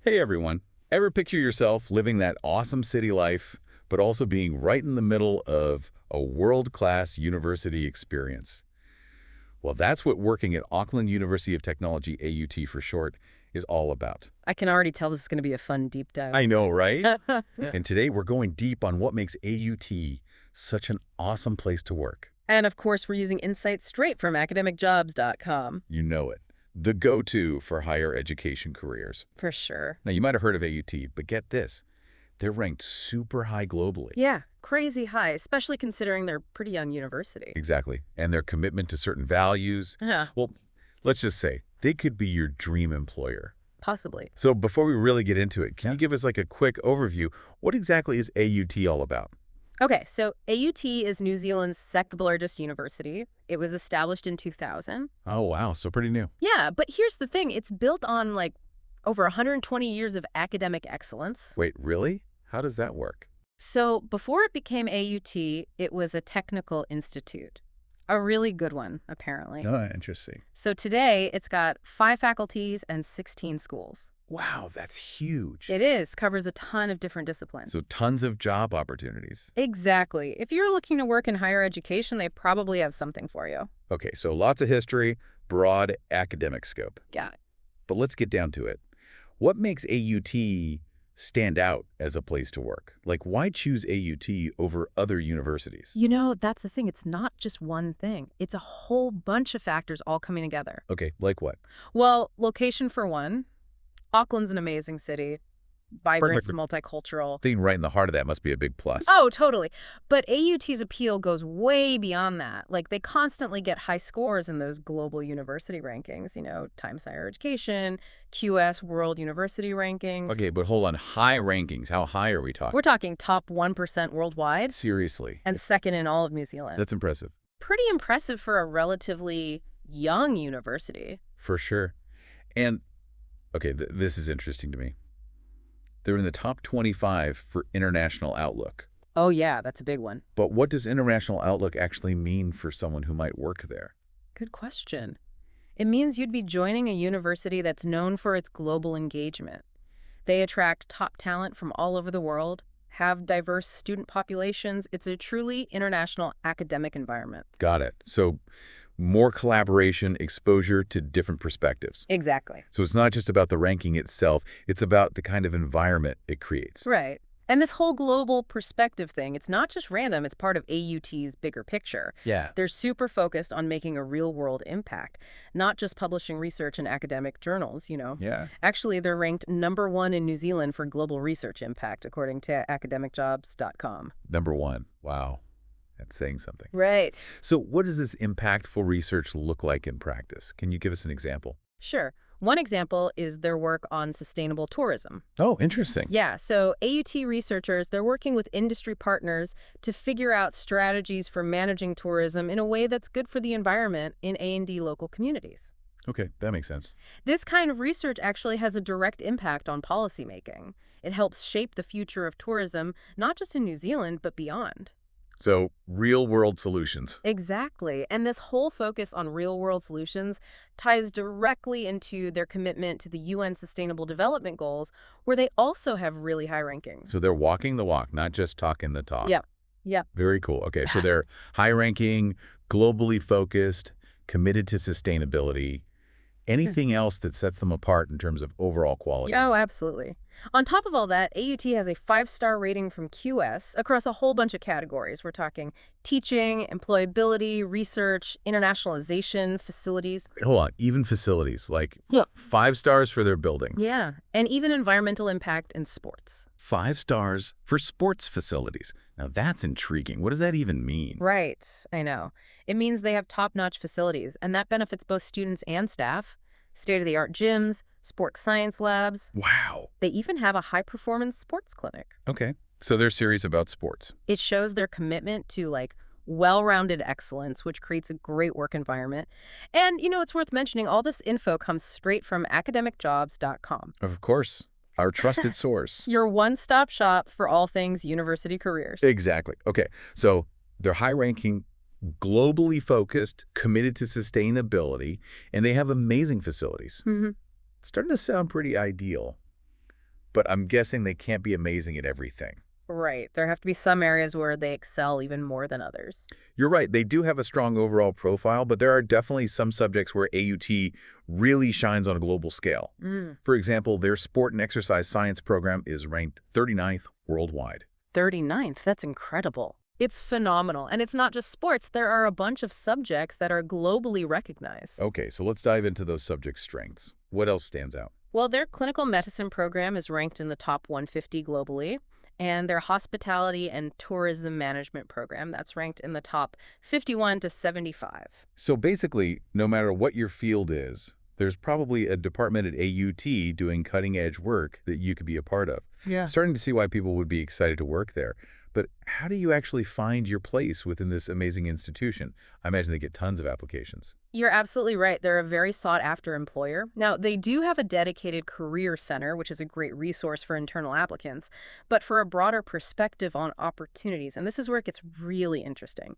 Hey everyone, ever picture yourself living that awesome city life, but also being right in the middle of a world-class university experience? Well, that's what working at Auckland University of Technology, AUT for short, is all about. I can already tell this is going to be a fun deep dive. I know, right? And today we're going deep on what makes AUT such an awesome place to work. And of course, we're using insights straight from academicjobs.com. You know it. The go-to for higher education careers. For sure. Now, you might have heard of AUT, but get this. They're ranked super high globally. Yeah, crazy high, especially considering they're a pretty young university. Exactly. And their commitment to certain values. Yeah, Well, let's just say they could be your dream employer. possibly. So before we really get into it, can you give us like a quick overview? What exactly is AUT all about? Okay, so AUT is New Zealand's second largest university. It was established in 2000. Oh, wow. So pretty new. Yeah, but here's the thing. It's built on over 120 years of academic excellence. Wait, really? How does that work? So before it became AUT, it was a technical institute. A really good one, apparently. Oh, interesting. So today, it's got 5 faculties and 16 schools. Wow, that's huge. It is, covers a ton of different disciplines. So tons of job opportunities. Exactly. If you're looking to work in higher education, they probably have something for you. Okay, so lots of history, broad academic scope. Got it. But let's get down to it. What makes AUT stand out as a place to work? Like, why choose AUT over other universities? You know, that's the thing. It's not just one thing. It's a whole bunch of factors all coming together. Okay, like what? Well, location for one. Auckland's an amazing city. Vibrant, Perfect. multicultural. Being right in the heart of that must be a big plus. Oh, totally. But AUT's appeal goes way beyond that. Like, they constantly get high scores in those global university rankings, Times Higher Education, QS World University Rankings. Okay, but hold on. High rankings. How high are we talking? We're talking top 1% worldwide Seriously. and second in all of New Zealand. That's impressive. Pretty impressive for a relatively young university. For sure. And, okay, this is interesting to me. They're in the top 25 for International Outlook. Oh, yeah, that's a big one. But what does International Outlook actually mean for someone who might work there? Good question. It means you'd be joining a university that's known for its global engagement. They attract top talent from all over the world, have diverse student populations. It's a truly international academic environment. Got it. So more collaboration, exposure to different perspectives. Exactly. So it's not just about the ranking itself, it's about the kind of environment it creates. Right. And this whole global perspective thing, it's not just random, it's part of AUT's bigger picture. Yeah. They're super focused on making a real-world impact, not just publishing research in academic journals. Yeah. Actually, they're ranked #1 in New Zealand for global research impact, according to academicjobs.com. #1. Wow. That's saying something. Right. So what does this impactful research look like in practice? Can you give us an example? Sure. One example is their work on sustainable tourism. Oh, interesting. Yeah, so AUT researchers, they're working with industry partners to figure out strategies for managing tourism in a way that's good for the environment in A&D local communities. Okay, that makes sense. This kind of research actually has a direct impact on policymaking. It helps shape the future of tourism, not just in New Zealand, but beyond. So real-world solutions. Exactly. And this whole focus on real-world solutions ties directly into their commitment to the UN Sustainable Development Goals, where they also have really high rankings. So they're walking the walk, not just talking the talk. Yep. Yep. Very cool. Okay, so they're high-ranking, globally focused, committed to sustainability. Anything else that sets them apart in terms of overall quality? Oh, absolutely. On top of all that, AUT has a 5-star rating from QS across a whole bunch of categories. We're talking teaching, employability, research, internationalization, facilities. Hold on, even facilities, like Yeah. 5 stars for their buildings. Yeah, and even environmental impact in sports. 5 stars for sports facilities. Now that's intriguing. What does that even mean? Right, I know. It means they have top-notch facilities, and that benefits both students and staff. State-of-the-art gyms, sports science labs. Wow. They even have a high-performance sports clinic. Okay, so they're serious about sports. It shows their commitment to, well-rounded excellence, which creates a great work environment. And, it's worth mentioning, all this info comes straight from academicjobs.com. Of course, our trusted source. Your one-stop shop for all things university careers. Exactly. Okay, so they're high-ranking, globally focused, committed to sustainability, and they have amazing facilities. Mm-hmm. It's starting to sound pretty ideal. but I'm guessing they can't be amazing at everything. Right. There have to be some areas where they excel even more than others. You're right, they do have a strong overall profile, but there are definitely some subjects where AUT really shines on a global scale. Mm. For example, their sport and exercise science program is ranked 39th worldwide. 39th, that's incredible. It's phenomenal. And it's not just sports. There are a bunch of subjects that are globally recognized. Okay, so let's dive into those subject strengths. What else stands out? Well, their clinical medicine program is ranked in the top 150 globally, and their hospitality and tourism management program, that's ranked in the top 51 to 75. So basically, no matter what your field is, there's probably a department at AUT doing cutting-edge work that you could be a part of. Yeah. Starting to see why people would be excited to work there. But how do you actually find your place within this amazing institution? I imagine they get tons of applications. You're absolutely right. They're a very sought-after employer. Now, they do have a dedicated career center, which is a great resource for internal applicants, but for a broader perspective on opportunities, and this is where it gets really interesting,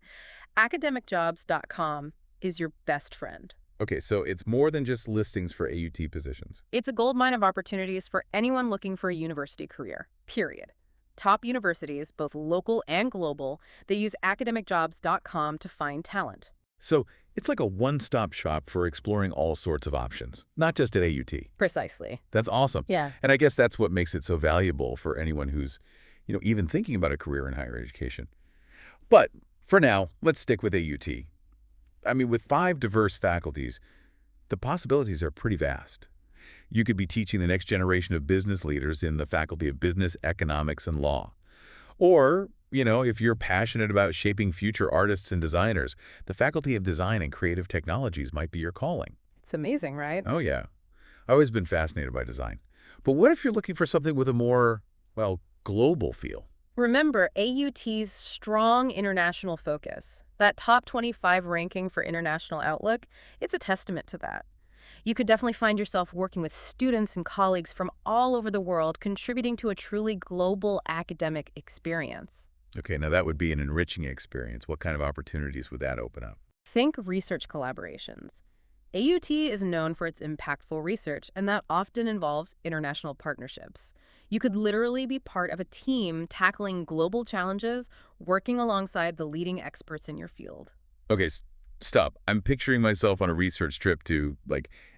academicjobs.com is your best friend. Okay, so it's more than just listings for AUT positions. It's a goldmine of opportunities for anyone looking for a university career, period. Top universities, both local and global, they use academicjobs.com to find talent. So it's like a one-stop shop for exploring all sorts of options, not just at AUT. Precisely. That's awesome. Yeah. And I guess that's what makes it so valuable for anyone who's, even thinking about a career in higher education. But for now, let's stick with AUT. I mean, with 5 diverse faculties, the possibilities are pretty vast. You could be teaching the next generation of business leaders in the Faculty of Business, Economics, and Law. Or, if you're passionate about shaping future artists and designers, the Faculty of Design and Creative Technologies might be your calling. It's amazing, right? Oh, yeah. I've always been fascinated by design. But what if you're looking for something with a more, global feel? Remember AUT's strong international focus. That top 25 ranking for International Outlook, it's a testament to that. You could definitely find yourself working with students and colleagues from all over the world, contributing to a truly global academic experience. Okay, now that would be an enriching experience. What kind of opportunities would that open up? Think research collaborations. AUT is known for its impactful research, and that often involves international partnerships. You could literally be part of a team tackling global challenges, working alongside the leading experts in your field. Okay, stop. I'm picturing myself on a research trip to,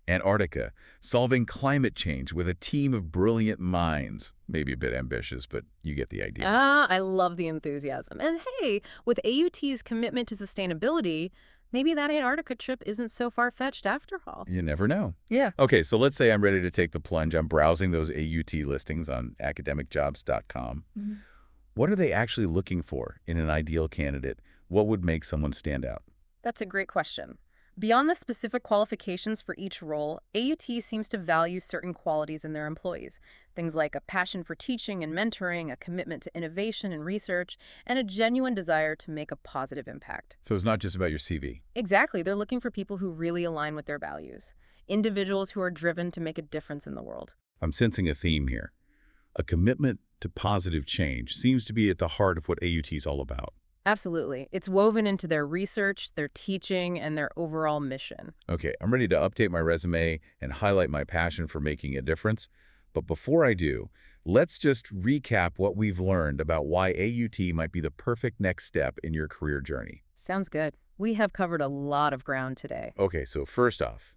Antarctica, solving climate change with a team of brilliant minds. Maybe a bit ambitious, but you get the idea. I love the enthusiasm. And hey, with AUT's commitment to sustainability, maybe that Antarctica trip isn't so far-fetched after all. You never know. Yeah. Okay, so let's say I'm ready to take the plunge. I'm browsing those AUT listings on academicjobs.com. What are they actually looking for in an ideal candidate? What would make someone stand out? That's a great question. Beyond the specific qualifications for each role, AUT seems to value certain qualities in their employees. Things like a passion for teaching and mentoring, a commitment to innovation and research, and a genuine desire to make a positive impact. So it's not just about your CV. Exactly. They're looking for people who really align with their values. Individuals who are driven to make a difference in the world. I'm sensing a theme here. A commitment to positive change seems to be at the heart of what AUT is all about. Absolutely. It's woven into their research, their teaching, and their overall mission. Okay, I'm ready to update my resume and highlight my passion for making a difference. But before I do, let's just recap what we've learned about why AUT might be the perfect next step in your career journey. Sounds good. We have covered a lot of ground today. Okay, so first off,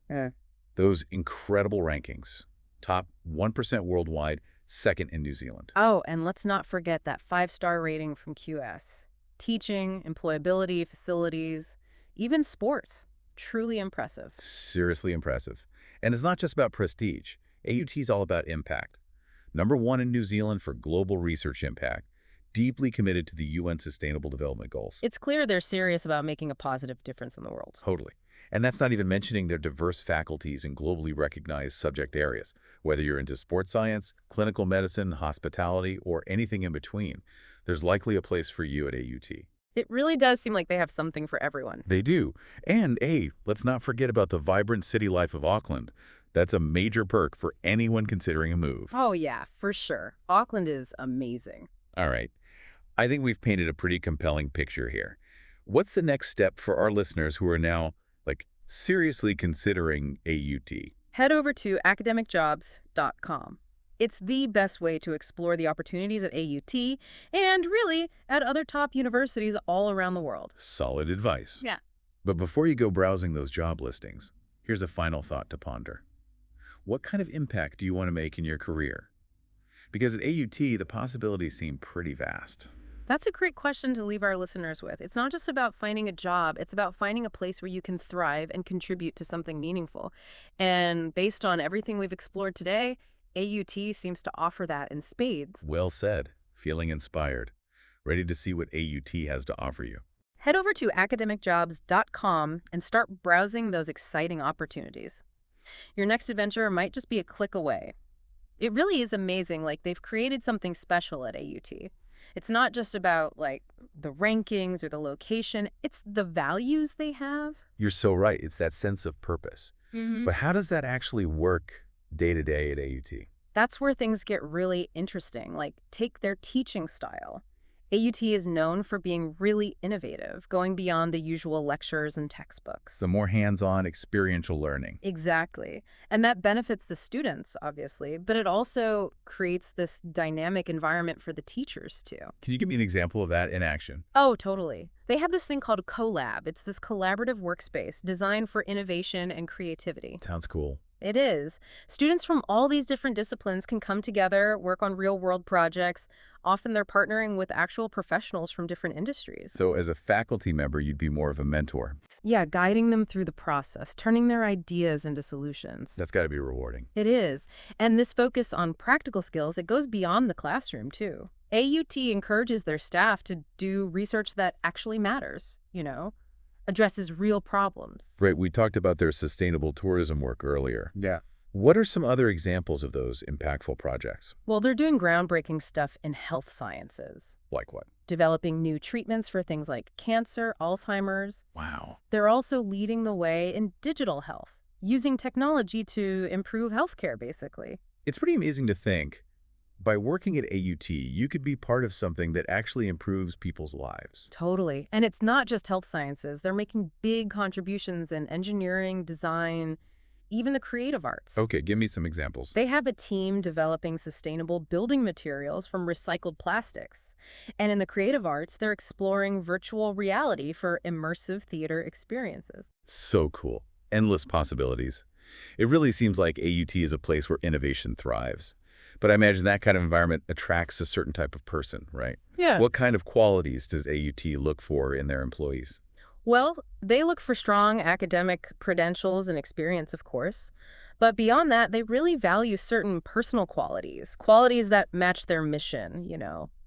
those incredible rankings. Top 1% worldwide, second in New Zealand. Oh, and let's not forget that 5-star rating from QS. Teaching, employability, facilities, even sports. Truly impressive. Seriously impressive. And it's not just about prestige. AUT is all about impact. #1 in New Zealand for global research impact. Deeply committed to the UN Sustainable Development Goals. It's clear they're serious about making a positive difference in the world. Totally. And that's not even mentioning their diverse faculties in globally recognized subject areas. Whether you're into sports science, clinical medicine, hospitality, or anything in between, there's likely a place for you at AUT. It really does seem like they have something for everyone. They do. And, hey, let's not forget about the vibrant city life of Auckland. That's a major perk for anyone considering a move. Oh, yeah, for sure. Auckland is amazing. All right. I think we've painted a pretty compelling picture here. What's the next step for our listeners who are now, seriously considering AUT? Head over to academicjobs.com. It's the best way to explore the opportunities at AUT and really at other top universities all around the world. Solid advice. Yeah. But before you go browsing those job listings, here's a final thought to ponder. What kind of impact do you want to make in your career? Because at AUT, the possibilities seem pretty vast. That's a great question to leave our listeners with. It's not just about finding a job, it's about finding a place where you can thrive and contribute to something meaningful. And based on everything we've explored today, AUT seems to offer that in spades. Well said. Feeling inspired. Ready to see what AUT has to offer you. Head over to academicjobs.com and start browsing those exciting opportunities. Your next adventure might just be a click away. It really is amazing, like they've created something special at AUT. It's not just about like the rankings or the location, it's the values they have. You're so right. It's that sense of purpose. But how does that actually work day to day at AUT? That's where things get really interesting, like take their teaching style. AUT is known for being really innovative, going beyond the usual lectures and textbooks. The more hands-on experiential learning. Exactly. And that benefits the students, obviously, but it also creates this dynamic environment for the teachers, too. Can you give me an example of that in action? Oh, totally. They have this thing called CoLab. It's this collaborative workspace designed for innovation and creativity. Sounds cool. It is. Students from all these different disciplines can come together, work on real-world projects. Often they're partnering with actual professionals from different industries. So as a faculty member, you'd be more of a mentor. Yeah, guiding them through the process, turning their ideas into solutions. That's got to be rewarding. It is. And this focus on practical skills, it goes beyond the classroom, too. AUT encourages their staff to do research that actually matters, addresses real problems. Right, we talked about their sustainable tourism work earlier. Yeah. What are some other examples of those impactful projects? Well, they're doing groundbreaking stuff in health sciences, Like what? developing new treatments for things like cancer, Alzheimer's. Wow. They're also leading the way in digital health, using technology to improve healthcare, basically. It's pretty amazing to think, by working at AUT, you could be part of something that actually improves people's lives. Totally. And it's not just health sciences. They're making big contributions in engineering, design, even the creative arts. Okay, give me some examples. They have a team developing sustainable building materials from recycled plastics. And in the creative arts, they're exploring virtual reality for immersive theater experiences. So cool. Endless possibilities. It really seems like AUT is a place where innovation thrives. But I imagine that kind of environment attracts a certain type of person, right? Yeah. What kind of qualities does AUT look for in their employees? Well, they look for strong academic credentials and experience, of course. But beyond that, they really value certain personal qualities, qualities that match their mission.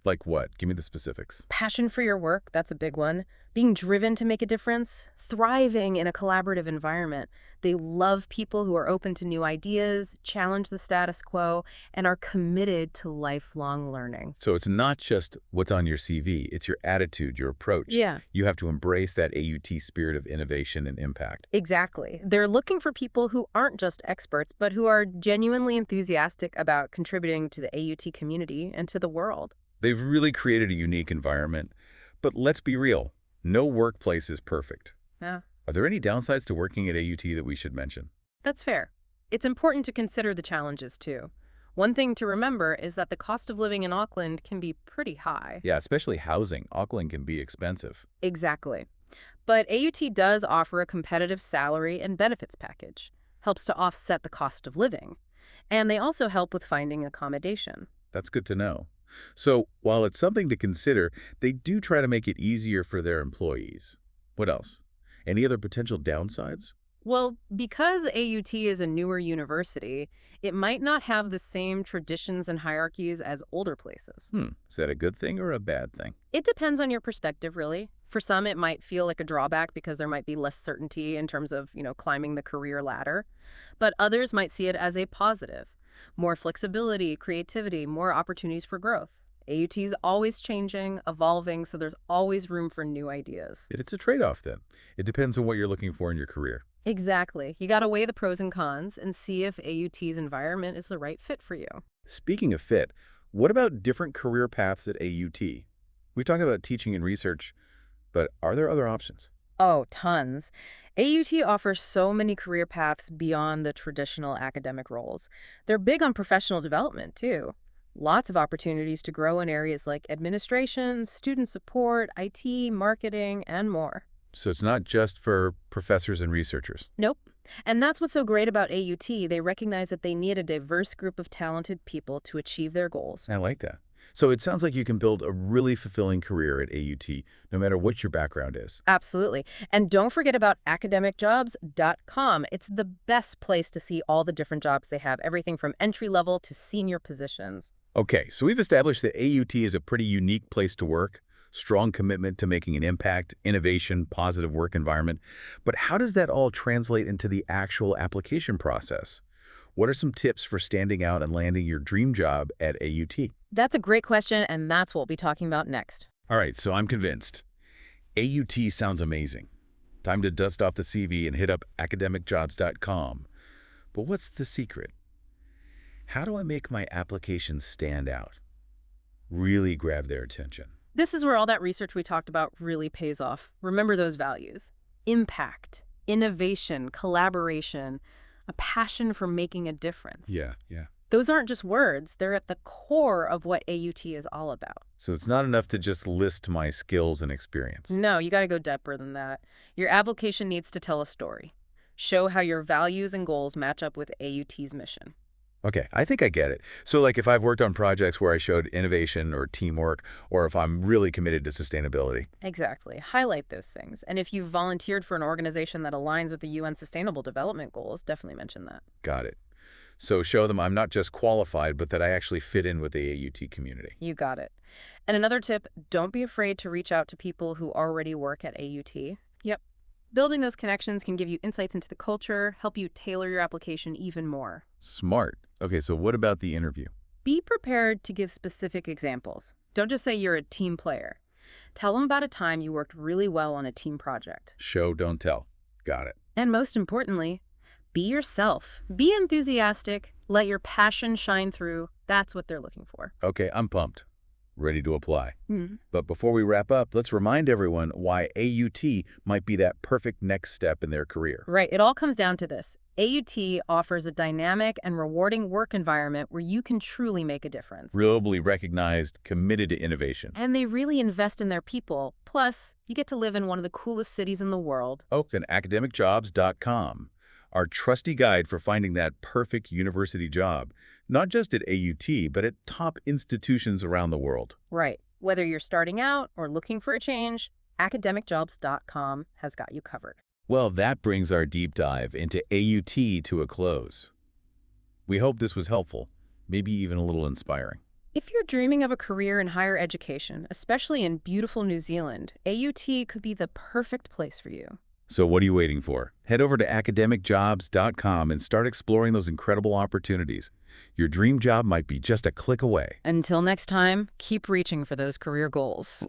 Like what? Give me the specifics. Passion for your work, that's a big one. Being driven to make a difference, thriving in a collaborative environment. They love people who are open to new ideas, challenge the status quo, and are committed to lifelong learning. So it's not just what's on your CV, it's your attitude, your approach. Yeah. You have to embrace that AUT spirit of innovation and impact. Exactly. They're looking for people who aren't just experts, but who are genuinely enthusiastic about contributing to the AUT community and to the world. They've really created a unique environment. But let's be real, no workplace is perfect. Yeah. Are there any downsides to working at AUT that we should mention? That's fair. It's important to consider the challenges, too. One thing to remember is that the cost of living in Auckland can be pretty high. Yeah, especially housing. Auckland can be expensive. Exactly. But AUT does offer a competitive salary and benefits package, helps to offset the cost of living. And they also help with finding accommodation. That's good to know. So while it's something to consider, they do try to make it easier for their employees. What else? Any other potential downsides? Well, because AUT is a newer university, it might not have the same traditions and hierarchies as older places. Is that a good thing or a bad thing? It depends on your perspective, really. For some, it might feel like a drawback because there might be less certainty in terms of, climbing the career ladder. But others might see it as a positive. More flexibility, creativity, more opportunities for growth. AUT is always changing, evolving, so there's always room for new ideas. It's a trade-off then. It depends on what you're looking for in your career. Exactly. You got to weigh the pros and cons and see if AUT's environment is the right fit for you. Speaking of fit, what about different career paths at AUT? We've talked about teaching and research, but are there other options? Oh, tons. AUT offers so many career paths beyond the traditional academic roles. They're big on professional development, too. Lots of opportunities to grow in areas like administration, student support, IT, marketing, and more. So it's not just for professors and researchers. Nope. And that's what's so great about AUT. They recognize that they need a diverse group of talented people to achieve their goals. I like that. So it sounds like you can build a really fulfilling career at AUT, no matter what your background is. Absolutely. And don't forget about academicjobs.com. It's the best place to see all the different jobs they have, everything from entry level to senior positions. Okay, so we've established that AUT is a pretty unique place to work, strong commitment to making an impact, innovation, positive work environment. But how does that all translate into the actual application process? What are some tips for standing out and landing your dream job at AUT? That's a great question, and that's what we'll be talking about next. All right, so I'm convinced. AUT sounds amazing. Time to dust off the CV and hit up academicjobs.com. But what's the secret? How do I make my application stand out? Really grab their attention. This is where all that research we talked about really pays off. Remember those values: impact, innovation, collaboration, a passion for making a difference. Yeah. Those aren't just words, they're at the core of what AUT is all about. So it's not enough to just list my skills and experience. No, you got to go deeper than that. Your application needs to tell a story. Show how your values and goals match up with AUT's mission. Okay, I think I get it. So like if I've worked on projects where I showed innovation or teamwork, or if I'm really committed to sustainability. Exactly. Highlight those things. And if you've volunteered for an organization that aligns with the UN Sustainable Development Goals, definitely mention that. Got it. So show them I'm not just qualified, but that I actually fit in with the AUT community. You got it. And another tip, don't be afraid to reach out to people who already work at AUT. Yep. Building those connections can give you insights into the culture, help you tailor your application even more. Smart. Okay, so what about the interview? Be prepared to give specific examples. Don't just say you're a team player. Tell them about a time you worked really well on a team project. Show, don't tell. Got it. And most importantly, be yourself. Be enthusiastic. Let your passion shine through. That's what they're looking for. Okay, I'm pumped. Ready to apply. Mm. But before we wrap up, let's remind everyone why AUT might be that perfect next step in their career. Right. It all comes down to this. AUT offers a dynamic and rewarding work environment where you can truly make a difference. Globally recognized, committed to innovation. And they really invest in their people. Plus, you get to live in one of the coolest cities in the world. Auckland academicjobs.com. Our trusty guide for finding that perfect university job, not just at AUT, but at top institutions around the world. Right. Whether you're starting out or looking for a change, academicjobs.com has got you covered. Well, that brings our deep dive into AUT to a close. We hope this was helpful, maybe even a little inspiring. If you're dreaming of a career in higher education, especially in beautiful New Zealand, AUT could be the perfect place for you. So what are you waiting for? Head over to academicjobs.com and start exploring those incredible opportunities. Your dream job might be just a click away. Until next time, keep reaching for those career goals.